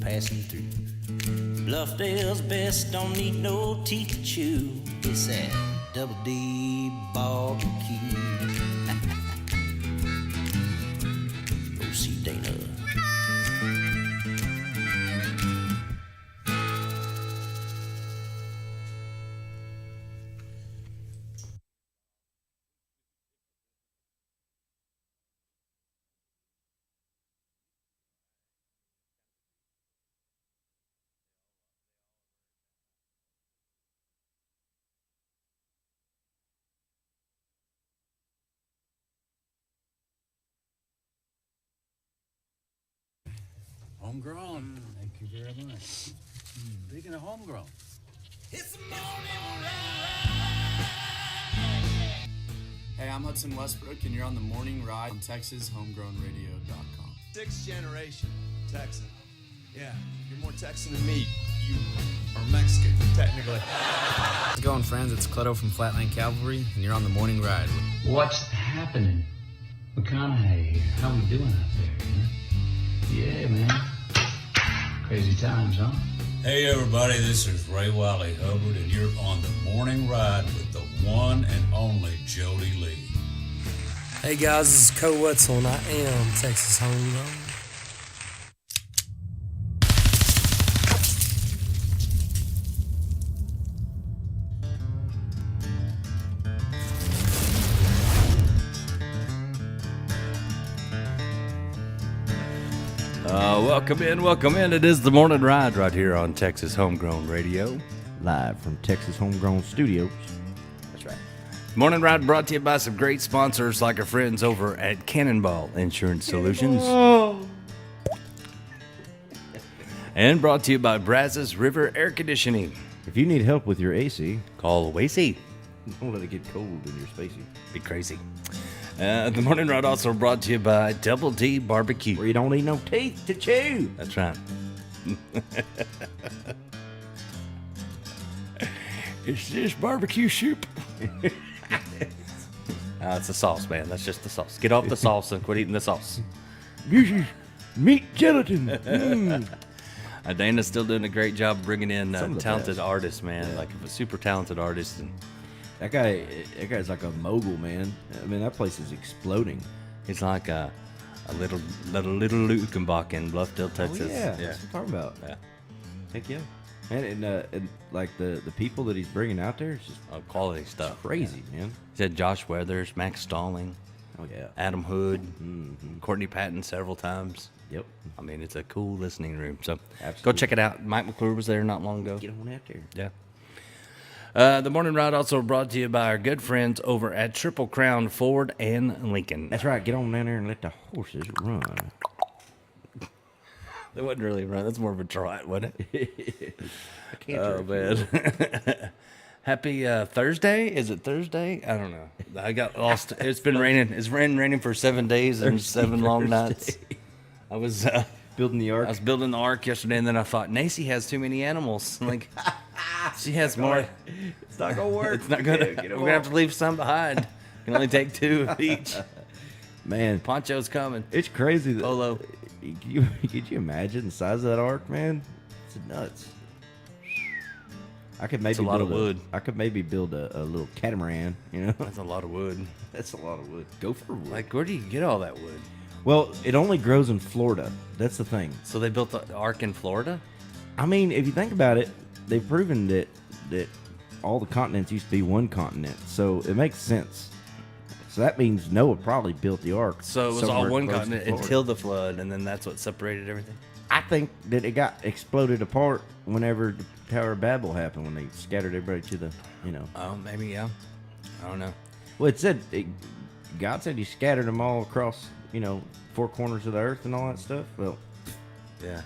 passing through. Bluffdale's best, don't need no teeth to chew. It's that Double D barbecue. Go see Dana. Homegrown. Thank you very much. Speaking of homegrown. It's the morning Hey, I'm Hudson Westbrook, and you're on the Morning Ride on TexasHomegrownRadio.com. Sixth generation Texan. Yeah, you're more Texan than me. You are Mexican, technically. How's it going, friends? It's Clutto from Flatland Cavalry, and you're on the Morning Ride. What's happening? McConaughey here. How we doing out there? Yeah, man. Crazy times, huh? Hey everybody, this is Ray Wiley Hubbard, and you're on the Morning Ride with the one and only Jody Lee. Hey guys, this is Co Wetzel, and I am Texas Homegrown. Welcome in. It is the Morning Ride right here on Texas Homegrown Radio. Live from Texas Homegrown Studios. That's right. Morning Ride brought to you by some great sponsors like our friends over at Cannonball Insurance Solutions. And brought to you by Brazos River Air Conditioning. If you need help with your AC, Call Wasey. don't let it get cold in your spacey. Be crazy. The Morning Ride also brought to you by Double D Barbecue. Where you don't need no teeth to chew. That's right. Is this barbecue soup? It's the sauce, man. That's just the sauce. Get off the sauce and quit eating the sauce. This is meat gelatin. Dana's still doing a great job bringing in Some of the talented best. artists, man. Yeah. Like a super talented artist. And That guy's like a mogul, man. I mean, that place is exploding. he's like a little Lukenbach in Bluffdale, Texas. Oh, yeah, that's what I'm talking about. Yeah. Heck yeah. And like the people that he's bringing out there, it's just Quality stuff. crazy, man. He said Josh Weathers, Max Stalling, Oh, yeah. Adam Hood, Courtney Patton several times. Yep. I mean, it's a cool listening room. So go Absolutely. check it out. Mike McClure was there not long ago. Get on out there. Yeah. The Morning Ride also brought to you by our good friends over at Triple Crown Ford and Lincoln. That's right. Get on down there and let the horses run. They wasn't really run. That's more of a trot, wasn't it? I can't Oh, man. Happy Thursday? Is it Thursday? I don't know. I got lost. It's been raining. It's raining for 7 days and 7 long nights. I was building the ark. I was building the ark yesterday, and then I thought Nacy has too many animals. Like she has more. It's not gonna work. It's not gonna. Get 'em We're gonna have off. to leave some behind. Can only take 2 of each. Man, Poncho's coming. it's crazy. That, Polo. Could you imagine the size of that ark, man? It's nuts. I could maybe It's a lot of build wood. I could maybe build a little catamaran. You know, That's a lot of wood. that's a lot of wood. Go for wood. Like, where do you get all that wood? Well, it only grows in Florida. That's the thing. So they built the ark in Florida? I mean, if you think about it, they've proven that all the continents used to be one continent, so it makes sense. So that means Noah probably built the ark. So it was somewhere all one close to continent Florida. until the flood, and then that's what separated everything? I think that it got exploded apart whenever the Tower of Babel happened, when they scattered everybody to the, Oh, maybe, yeah. I don't know. Well, God said he scattered them all across, 4 corners of the earth and all that stuff. Well, Yeah.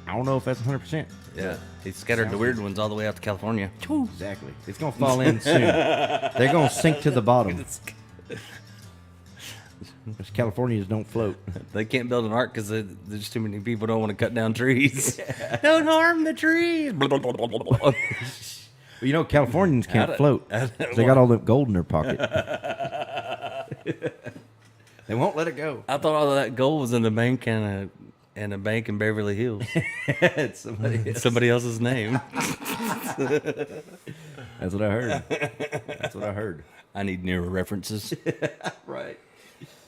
I don't know if that's 100%. Yeah. He scattered the weird ones all the way out to California. Exactly. It's going to fall in soon. They're going to sink to the bottom. Because Californians don't float. They can't build an ark because there's too many people don't want to cut down trees. Don't harm the trees. Well, Californians can't How'd it- float. how'd it They got all the gold in their pocket. They won't let it go. I thought all of that gold was in the bank, and and a bank in Beverly Hills. It's Somebody else's name. That's what I heard. That's what I heard. I need nearer references. Right.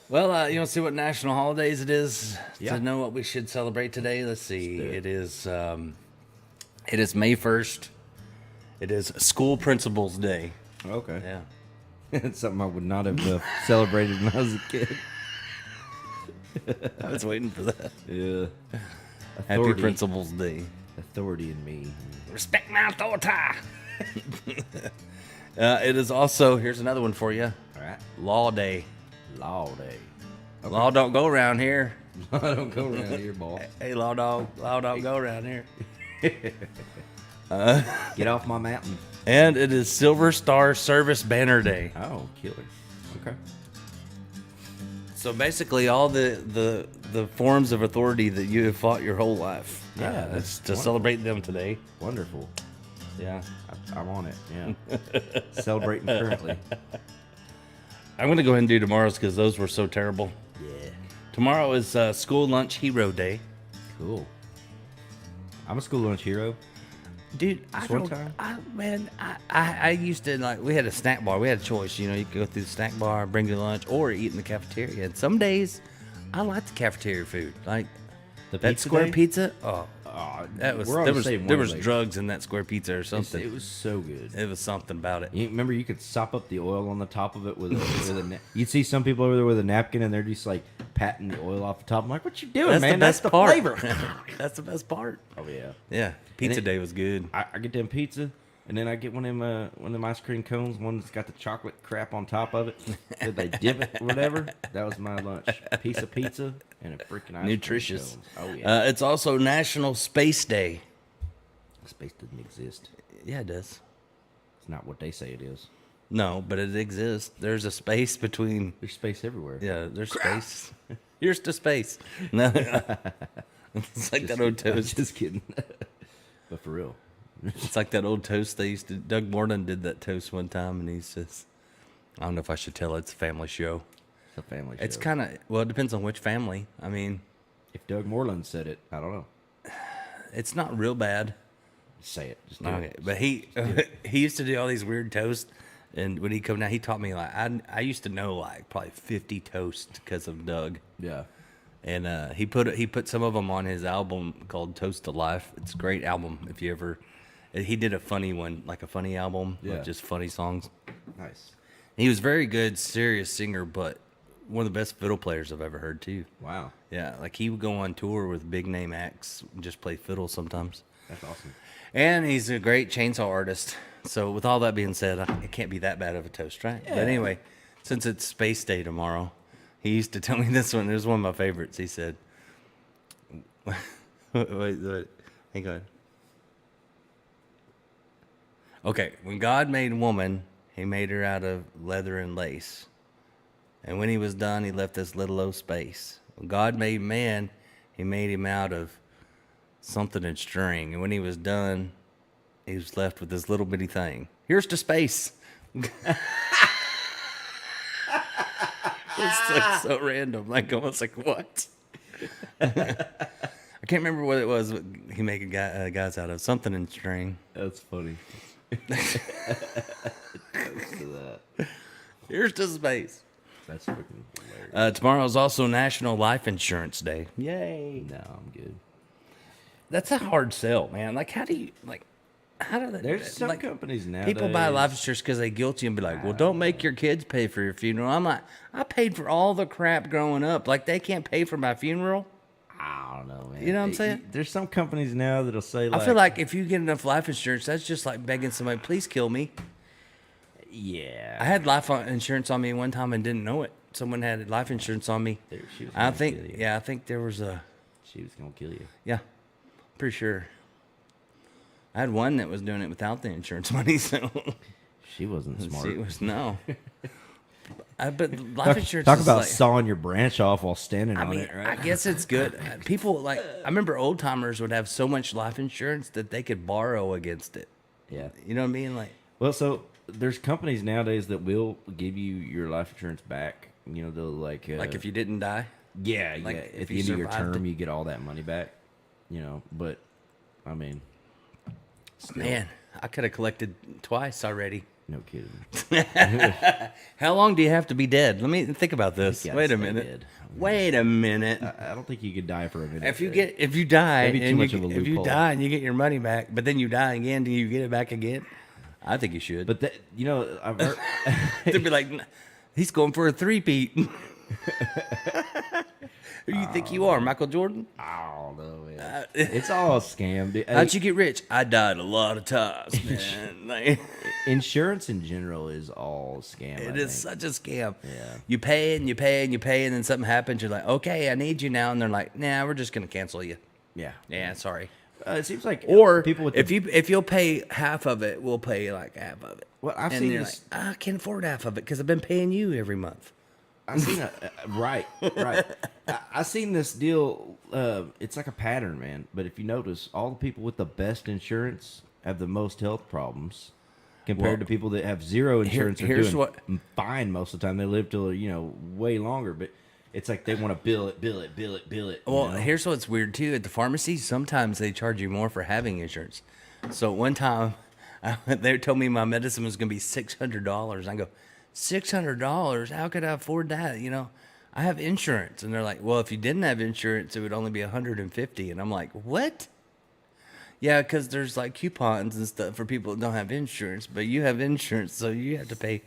Well, you want to see what national holidays it is Yeah. to know what we should celebrate today? Let's see. It is May 1st. It is School Principals Day. Okay. Yeah. It's something I would not have celebrated when I was a kid. I was waiting for that. Yeah. Happy Principals Day. Authority in me. Respect my authority. It is also, here's another one for you. All right. Law Day. Law day. Law don't go around here. I don't go around here, boy. Hey, law don't go around here. Get off my mountain. And it is Silver Star Service Banner Day. Oh, killer. Okay. So basically, all the forms of authority that you have fought your whole life. Yeah, it's that's to celebrate them today. Wonderful. Yeah. I'm on it. Yeah. Celebrating currently. I'm going to go ahead and do tomorrow's because those were so terrible. Yeah. Tomorrow is School Lunch Hero Day. Cool. I'm a school lunch hero. Dude, I used to, like, we had a snack bar. We had a choice, you could go through the snack bar, bring your lunch, or eat in the cafeteria. And some days, I like the cafeteria food. Like, The that pizza square day? pizza, that was, we're on there the was, same there was wavelength. drugs in that square pizza or something. It was so good. It was something about it. You remember you could sop up the oil on the top of it with a you'd see some people over there with a napkin and they're just like patting the oil off the top. I'm like, what you doing, man? That's the best That's the part. flavor. That's the best part. Oh yeah. Yeah, pizza it- day was good. I get them pizza and then I get one of them ice cream cones, one that's got the chocolate crap on top of it. Did they dip it or whatever? That was my lunch. A piece of pizza and a freaking ice Nutritious. cream cone. Oh yeah. It's also National Space Day. Space doesn't exist. Yeah, it does. It's not what they say it is. No, but it exists. There's a space between. There's space everywhere. Yeah, there's space. Here's to space. No, it's like that old toast. Just kidding. But for real. It's like that old toast they used to. Doug Morton did that toast one time, and he says, "I don't know if I should tell it. It's a family show. It's a family show. It's kind of well, it depends on which family. I mean, If Doug Moreland said it, I don't know. it's not real bad. Say it. Just do Okay, it. but he used to do all these weird toasts, and when he come down, he taught me like I used to know like probably 50 toasts because of Doug, Yeah. and he put some of them on his album called Toast to Life. It's a great album if you ever. He did a funny one, like a funny album, Yeah. with just funny songs. Nice. He was very good, serious singer, but one of the best fiddle players I've ever heard too. Wow. Yeah, like he would go on tour with big name acts, and just play fiddle sometimes. That's awesome. And he's a great chainsaw artist. So with all that being said, it can't be that bad of a toast, right? But anyway, since it's Space Day tomorrow, he used to tell me this one. It was one of my favorites. He said, wait, hang on. Okay, when God made woman, he made her out of leather and lace. And when he was done, he left this little old space. When God made man, he made him out of something in string. And when he was done, he was left with this little bitty thing. Here's to space. It's like so random. Like, almost like, what? I can't remember what it was he made guys out of. Something in string. That's funny. Here's to space. That's freaking hilarious. Tomorrow is also National Life Insurance Day. Yay. No, I'm good. That's a hard sell, man. Like, how do There's some like, companies now. people buy life insurance because they guilty and be like, well, don't make your kids pay for your funeral. I'm like, I paid for all the crap growing up. Like, they can't pay for my funeral. I don't know, man. You know what I'm saying? There's some companies now that'll say like, I feel like if you get enough life insurance, that's just like begging somebody, please kill me. yeah. I had life insurance on me one time and didn't know it. Someone had life insurance on me. She was I gonna think, kill you. yeah, I think there was She was gonna kill you. yeah, pretty sure. I had one that was doing it without the insurance money, so She wasn't smart. it was no. But life insurance Talk is about like, sawing your branch off while standing I on mean, it, right? I guess it's good. People like, I remember old timers would have so much life insurance that they could borrow against it. Yeah. You know what I mean? Like, Well, so there's companies nowadays that will give you your life insurance back. You know, they'll like if you didn't die. Yeah, Like, yeah. if At the you end of your survived term, it. you get all that money back. You know, but I mean, still, Man, I could have collected twice already. no kidding. How long do you have to be dead? Let me think about this. You gotta Wait a stay minute. dead. Wait a minute. I don't think you could die for a minute. If you there. die That'd be too and much you, of a if you loophole. die and you get your money back, but then you die again, do you get it back again? I think you should. But that, you know, I've heard. They'd be like, he's going for a three-peat. Who you think you are, Michael Jordan? Oh no, man. It's all a scam, dude. How'd you get rich? I died a lot of times, man. Like, Insurance in general is all scam. it I is think. such a scam. Yeah. You pay and you pay and you pay, and then something happens. You're like, okay, I need you now, and they're like, nah, we're just gonna cancel you. Yeah. Yeah, sorry. It seems like Or people with if you'll pay half of it, we'll pay like half of it. Well, I've and seen you're this- like, I can't afford half of it because I've been paying you every month. I seen right. I seen this deal. It's like a pattern, man. But if you notice, all the people with the best insurance have the most health problems compared to people that have zero insurance. here's are what- doing fine most of the time. They live till way longer, but it's like they want to bill it. you Well, know? here's what's weird too. At the pharmacy, sometimes they charge you more for having insurance. So one time, they told me my medicine was going to be $600. I go, $600? How could I afford that? I have insurance, and they're like, well, if you didn't have insurance, it would only be $150. And I'm like, what? Yeah, because there's like coupons and stuff for people that don't have insurance, but you have insurance, so you have to pay.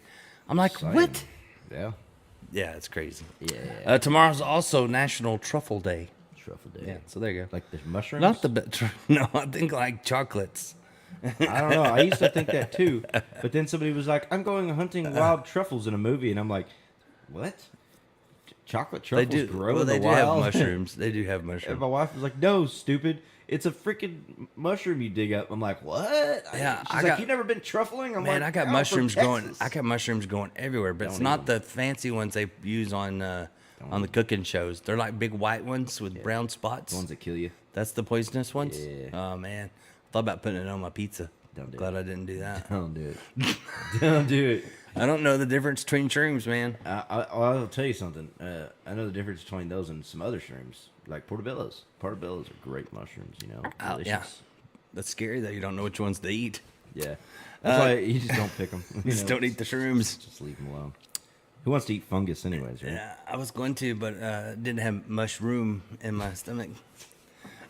I'm like, Same. what? Yeah. Yeah, it's crazy. Yeah. Tomorrow's also National Truffle Day. Truffle day. Yeah, so there you go. Like the mushrooms. Not the no, I think like chocolates. I don't know. I used to think that too, but then somebody was like, "I'm going hunting wild truffles in a movie," and I'm like, "What? Chocolate They truffles do. grow Well, in the they do wild?" have mushrooms. They do have And mushrooms. my wife was like, "No, stupid! It's a freaking mushroom you dig up." I'm like, "What?" Yeah, She's I like, got- "You never been truffling?" I'm Man, like, I got "No, mushrooms from going. Texas." I got mushrooms going everywhere, but it's Don't not eat the fancy ones they use on the cooking shows. They're like big white ones with brown spots. The ones that kill you. That's the poisonous ones. Yeah. Oh man, thought about putting it on my pizza. Don't do Glad it. I didn't do that. Don't do it. Don't do it. I don't know the difference between shrooms, man. I'll tell you something. I know the difference between those and some other shrooms, like portobellos. Portobellos are great mushrooms, Oh, delicious. yeah, that's scary though. You don't know which ones to eat. Yeah. That's why you just don't pick them. Just don't eat the shrooms. Just leave them alone. Who wants to eat fungus anyways, right? Yeah, I was going to, but didn't have mushroom in my stomach.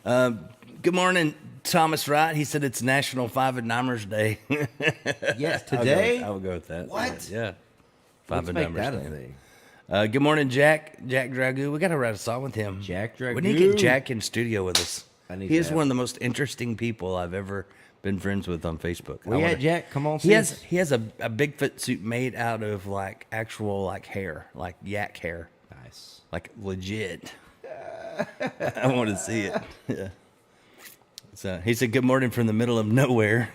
Good morning, Thomas Wright. He said it's National Five and Dimers Day. Yes, today? I will go with that. What? Yeah. Five Let's and make Dimers that a Day. thing. Good morning, Jack Dragoo. We got to write a song with him. Jack We need to get Dragoo. Jack in studio with us. I need He to is have one of him. the most interesting people I've ever been friends with on Facebook. Where I you at, wanna- Jack? Come on, He see has us. he has a Bigfoot suit made out of like actual like hair, like yak hair, Nice. like legit. I want to see it. Yeah. So he said, "Good morning from the middle of nowhere."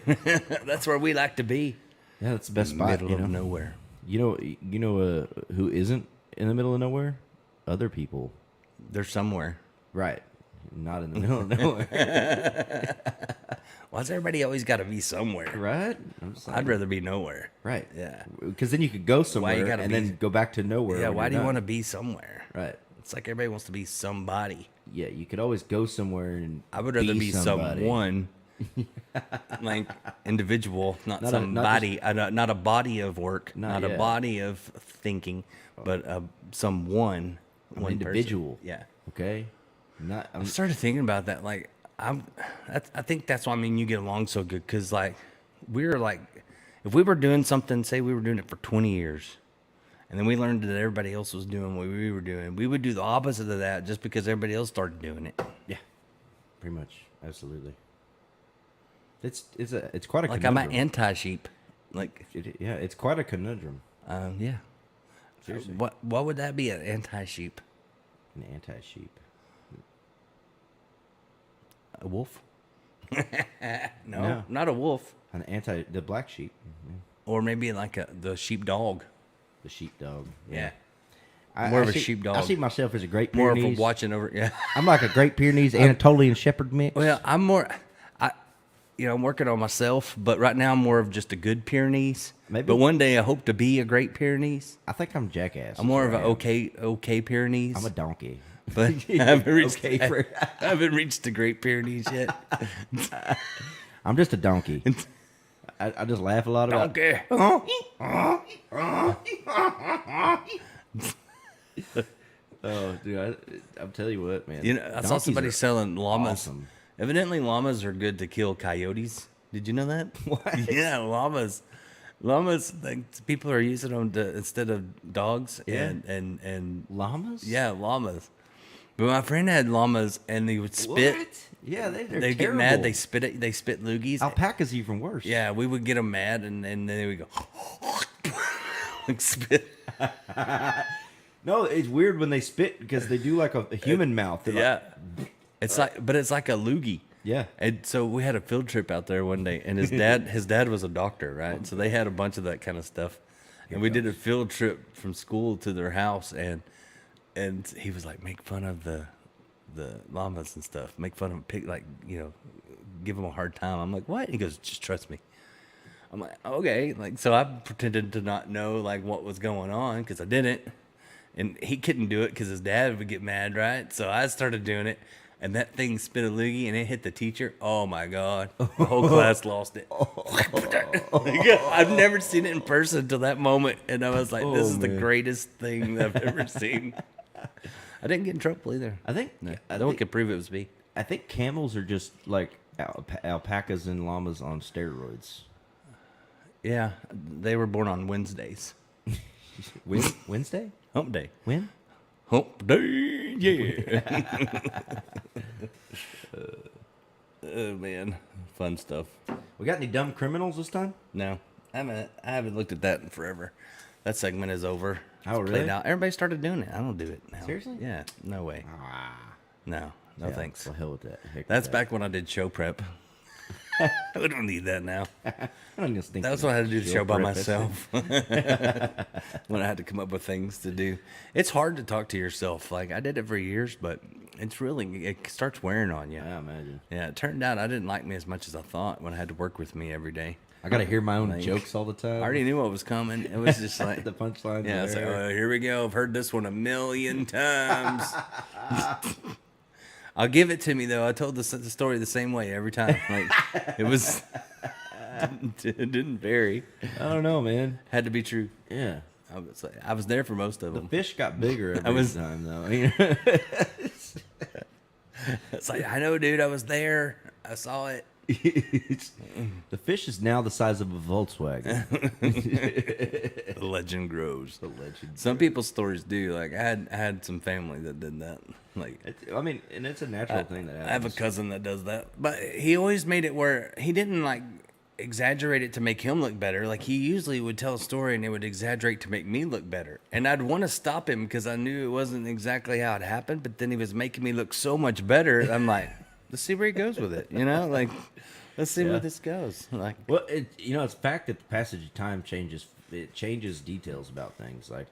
That's where we like to be. Yeah, that's the best spot. Middle You of know? nowhere. You know who isn't in the middle of nowhere? Other people. They're somewhere. Right. Not in the middle of nowhere. Why's everybody always got to be somewhere? Right? I'm just I'd saying. rather be nowhere. Right. Yeah. Because then you could go somewhere gotta and be- then go back to nowhere. Yeah. when Why you're do you done. want to be somewhere? Right. It's like everybody wants to be somebody. Yeah, you could always go somewhere and I would rather be somebody. someone, like individual, not, Not a- not somebody, not a body of work, Not not a yet. body of thinking, but someone, An one individual. Person. Yeah. Okay. Not. I started thinking about that. Like, I think that's why you get along so good. Cause like, we're like, if we were doing something, say we were doing it for 20 years, and then we learned that everybody else was doing what we were doing, we would do the opposite of that just because everybody else started doing it. Yeah. Pretty much. Absolutely. It's quite a Like I'm conundrum. an anti-sheep. Like, Yeah, it's quite a conundrum. yeah. Seriously. What would that be? An anti-sheep? An anti-sheep. A wolf? no, No. not a wolf. The black sheep. Or maybe like the sheepdog. The sheepdog. Yeah. I, More I of a see- sheepdog. I see myself as a Great More Pyrenees. of a watching over. Yeah. I'm like a Great Pyrenees Anatolian Shepherd mix. Well, I'm more. I'm working on myself, but right now I'm more of just a good Pyrenees. Maybe- But one day I hope to be a great Pyrenees. I think I'm jackass. I'm more of an an okay Pyrenees. I'm a donkey. but I haven't reached. Okay, for- I haven't reached the Great Pyrenees yet. I'm just a donkey. I just laugh a lot about. Okay. Oh, dude, I'm telling you what, man. You know, I saw Donkeys somebody are selling llamas. awesome. Evidently, llamas are good to kill coyotes. Did you know that? What? Yeah, llamas. Llamas, like people are using them to, instead of dogs. Yeah. And Llamas? yeah, llamas. But my friend had llamas, and they would spit. What? Yeah, they're They get terrible. mad. They spit it. They spit loogies. Alpaca's even worse. Yeah, we would get them mad, and then they would go like spit. No, it's weird when they spit because they do like a human mouth. They're like, Yeah, it's like, but it's like a loogie. Yeah. And so we had a field trip out there one day, and his dad was a doctor, right? So they had a bunch of that kind of stuff, and we did a field trip from school to their house, and he was like, make fun of the llamas and stuff, make fun of them, pick, like, you know, give them a hard time. I'm like, what? He goes, just trust me. I'm like, okay. Like, so I pretended to not know like what was going on because I didn't, and he couldn't do it because his dad would get mad, right? So I started doing it. And that thing spit a loogie and it hit the teacher. Oh my God. The whole class lost it. I've never seen it in person until that moment. And I was like, this is the greatest thing I've ever seen. I didn't get in trouble either. I think No I one think, could prove it was me. I think camels are just like alpacas and llamas on steroids. Yeah. They were born on Wednesdays. Wednesday? Hump day. When? Hump day. Yeah. Oh man. Fun stuff. We got any dumb criminals this time? No. I haven't looked at that in forever. That segment is over. Oh, It's really? played out. Everybody started doing it. I don't do it now. Seriously? Yeah. No way. No. No Yeah, thanks. The hell with that. Heck with That's that. back when I did show prep. We don't need that now. I don't just think That's when I had to do the show by prep, that's myself. When I had to come up with things to do. It's hard to talk to yourself. Like I did it for years, but it's really, it starts wearing on you. I imagine. Yeah. It turned out I didn't like me as much as I thought when I had to work with me every day. I got to hear my own Like, jokes all the time. I already knew what was coming. It was just like the punchlines. yeah, are it's like, there. oh, here we go. I've heard this one a million times. I'll give it to me though. I told the story the same way every time. Like it was, it didn't vary. I don't know, man. Had to be true. Yeah. I was there for most of The them. fish got bigger every was- time, though. It's like I know, dude. I was there. I saw it. The fish is now the size of a Volkswagen. The legend grows. The legend. Some people's stories do. Like I had some family that did that. Like I mean, and it's a natural thing that happens. I have a cousin that does that, but he always made it where he didn't like exaggerate it to make him look better. Like he usually would tell a story and it would exaggerate to make me look better. And I'd want to stop him because I knew it wasn't exactly how it happened, but then he was making me look so much better. I'm like, let's see where he goes with it. You know, like let's see where this goes. Like, Well, it's the fact that the passage of time changes details about things. Like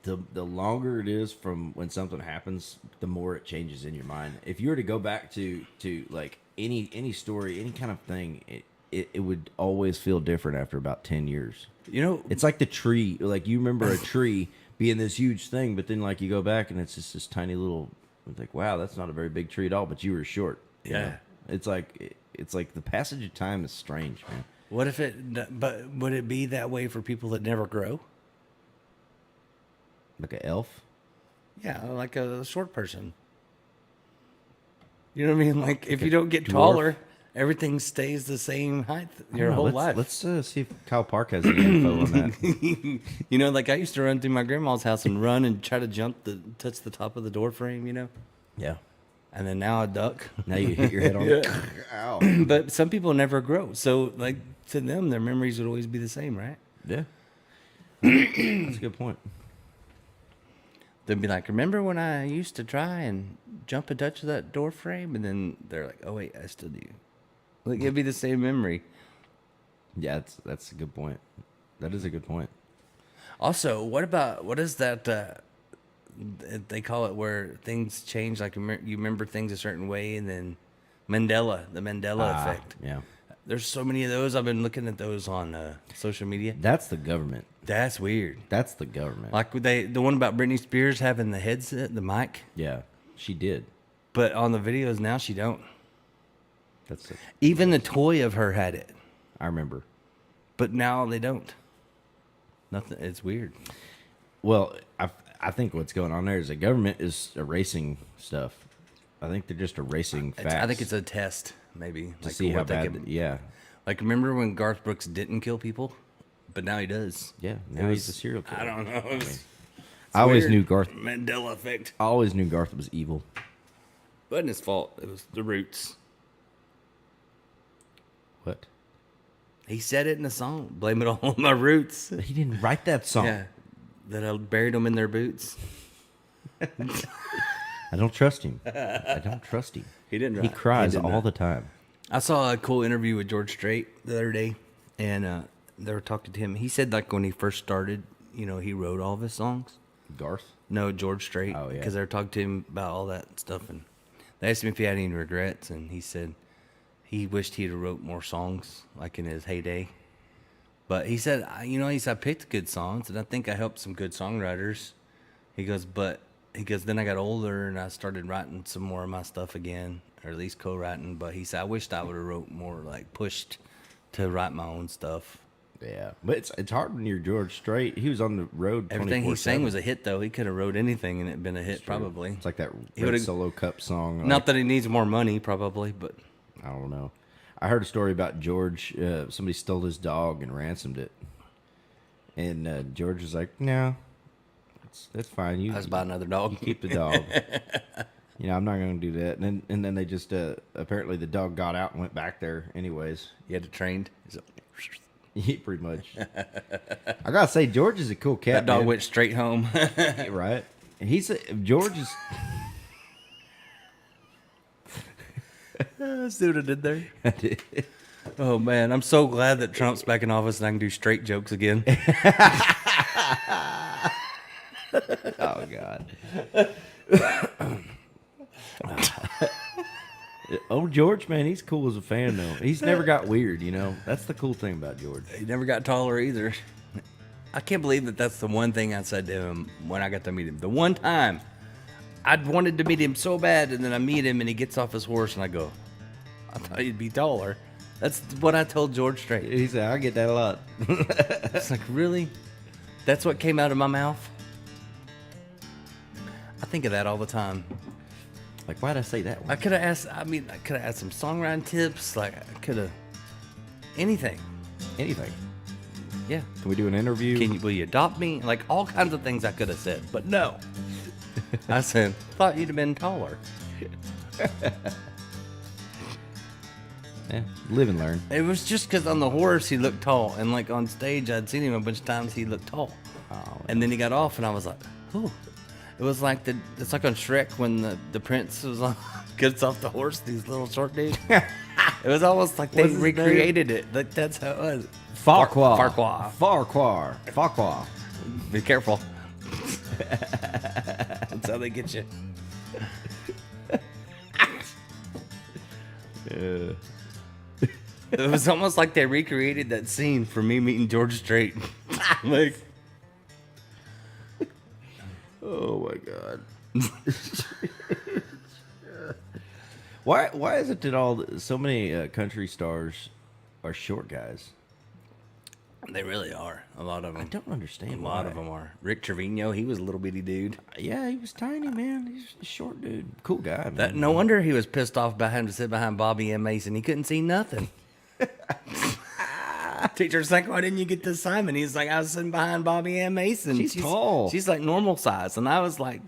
the longer it is from when something happens, the more it changes in your mind. If you were to go back to like any story, any kind of thing, it would always feel different after about 10 years. you know, It's like the tree. Like you remember a tree being this huge thing, but then like you go back and it's just this tiny little. It's like, wow, that's not a very big tree at all. But you were short. you Yeah. know? It's like the passage of time is strange, man. what if it? But would it be that way for people that never grow? Like an elf. Yeah, like a short person. You know what I mean? Like if you don't get dwarf. taller, everything stays the same height your whole life. Let's see if Kyle Park has any info on that. You know, like I used to run through my grandma's house and run and try to touch the top of the door frame, you know? Yeah. And then now I duck. Now you hit your head on it. Ow. But some people never grow. So, like, to them, their memories would always be the same, right? Yeah. That's a good point. They'd be like, remember when I used to try and jump and touch that door frame? And then they're like, oh, wait, I still do. Like, it'd be the same memory. Yeah, that's a good point. That is a good point. Also, what is that? They call it where things change. Like you remember things a certain way, and then the Mandela effect. Yeah. There's so many of those. I've been looking at those on social media. That's the government. That's weird. That's the government. Like the one about Britney Spears having the headset, the mic. Yeah. She did. But on the videos now, she don't. That's it. Even the toy of her had it, I remember. but now they don't. Nothing. It's weird. Well, I think what's going on there is the government is erasing stuff. I think they're just erasing facts. I think it's a test, maybe, to see how bad. Yeah, Like, remember when Garth Brooks didn't kill people, but now he does. yeah. Now he's a serial killer. I don't know. I always weird. knew Garth. Mandela effect. I always knew Garth was evil. Wasn't his fault. It was the roots. What? He said it in the song. Blame it all on my roots. He didn't write that song. Yeah, that I buried them in their boots. I don't trust him. I don't trust him. He didn't. He cries did all not. the time. I saw a cool interview with George Strait the other day, and they were talking to him. He said, like, when he first started, he wrote all of his songs. Garth? No, George Strait. Oh, yeah. Because they were talking to him about all that stuff, and they asked him if he had any regrets, and he said he wished he'd have wrote more songs, like in his heyday. But he said, I picked good songs, and I think I helped some good songwriters. He goes, then I got older, and I started writing some more of my stuff again, or at least co-writing. But he said, I wished I would have wrote more, like pushed to write my own stuff. Yeah. But it's hard when you're George Strait. He was on the road 24/7. Everything he sang was a hit, though. He could have wrote anything, and it'd been a hit, It's true. probably. It's like that He Red would've- Solo Cup song. Not that he needs more money, probably, but I don't know. I heard a story about George. Somebody stole his dog and ransomed it. And George was like, no, that's fine. You I was buy another dog. keep the dog. I'm not going to do that. And then they just, apparently the dog got out and went back there anyways. You had it trained. So, Yeah, pretty much. I got to say, George is a cool cat, that dog man. went straight home. Right? George is... See what I did there? Oh, man. I'm so glad that Trump's back in office and I can do straight jokes again. Oh, God. Oh, George, man, he's cool as a fan, though. He's never got weird, That's the cool thing about George. He never got taller either. I can't believe that that's the one thing I said to him when I got to meet him. The one time I'd wanted to meet him so bad, and then I meet him and he gets off his horse and I go, I thought you'd be taller. That's what I told George Strait. He said, I get that a lot. It's like, really? That's what came out of my mouth? I think of that all the time. Like, why'd I say that one? I could have asked some songwriting tips. Like, I could have anything. Anything. Yeah. Can we do an interview? Will you adopt me? Like, all kinds of things I could have said, but no. I said, thought you'd have been taller. Yeah, live and learn. It was just because on the horse he looked tall, and like on stage I'd seen him a bunch of times. He looked tall, and then he got off, and I was like, "Ooh!" It was like it's like on Shrek when the prince was on, gets off the horse. These little short dudes. It was almost like they What's his recreated it. Like that's how it was. Farquhar. Farquhar. Farquhar. Be careful. That's how they get you. It was almost like they recreated that scene for me meeting George Strait. Like, Oh my God. Why is it that so many country stars are short guys? they really are. A lot of them. I don't understand. A lot of them are. Rick Trevino, he was a little bitty dude. Yeah, he was tiny, man. He's a short dude. Cool guy, man. That no wonder he was pissed off about having to sit behind Bobby M. Mason. He couldn't see nothing. Teacher's like, why didn't you get this assignment? He's like, I was sitting behind Bobby M. Mason. She's tall. She's like normal size. And I was like,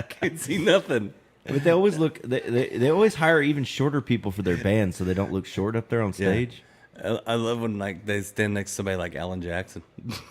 can't see nothing. But they always look. They always hire even shorter people for their band, so they don't look short up there on stage. I love when like they stand next to somebody like Alan Jackson.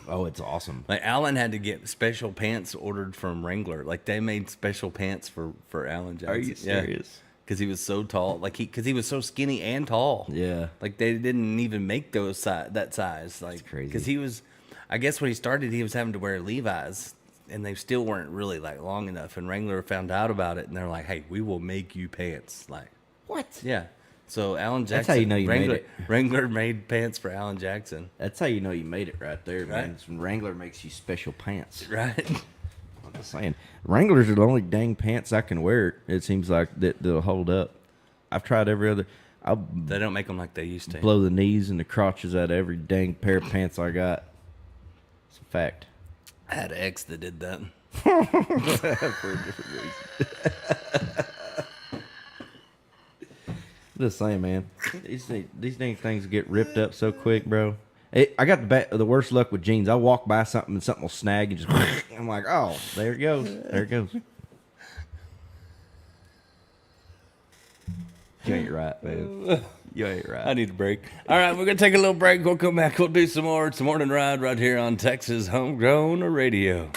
Oh, it's awesome. Like Alan had to get special pants ordered from Wrangler. Like they made special pants for Alan Jackson. Are you serious? Because he was so tall. Like because he was so skinny and tall. Yeah. Like they didn't even make those that size. Like crazy. Because he was, I guess when he started, he was having to wear Levi's, and they still weren't really like long enough. And Wrangler found out about it, and they're like, "Hey, we will make you pants." Like What? yeah. So Alan Jackson. That's how you know you Wrangler, made it. Wrangler made pants for Alan Jackson. That's how you know you made it right there, man. Right. It's when Wrangler makes you special pants. Right. saying, Wranglers are the only dang pants I can wear. It seems like that'll hold up. I've tried every other. I'll They don't make them like they used to. blow the knees and the crotches out of every dang pair of pants I got. It's a fact. I had an ex that did that. For a different reason. Just saying, man. These dang things get ripped up so quick, bro. I got the worst luck with jeans. I walk by something and something will snag and just. I'm like, oh, there it goes. There it goes. You ain't right, man. You ain't right. I need a break. All right, we're going to take a little break. We'll come back. We'll do some more. It's the morning ride right here on Texas Homegrown Radio.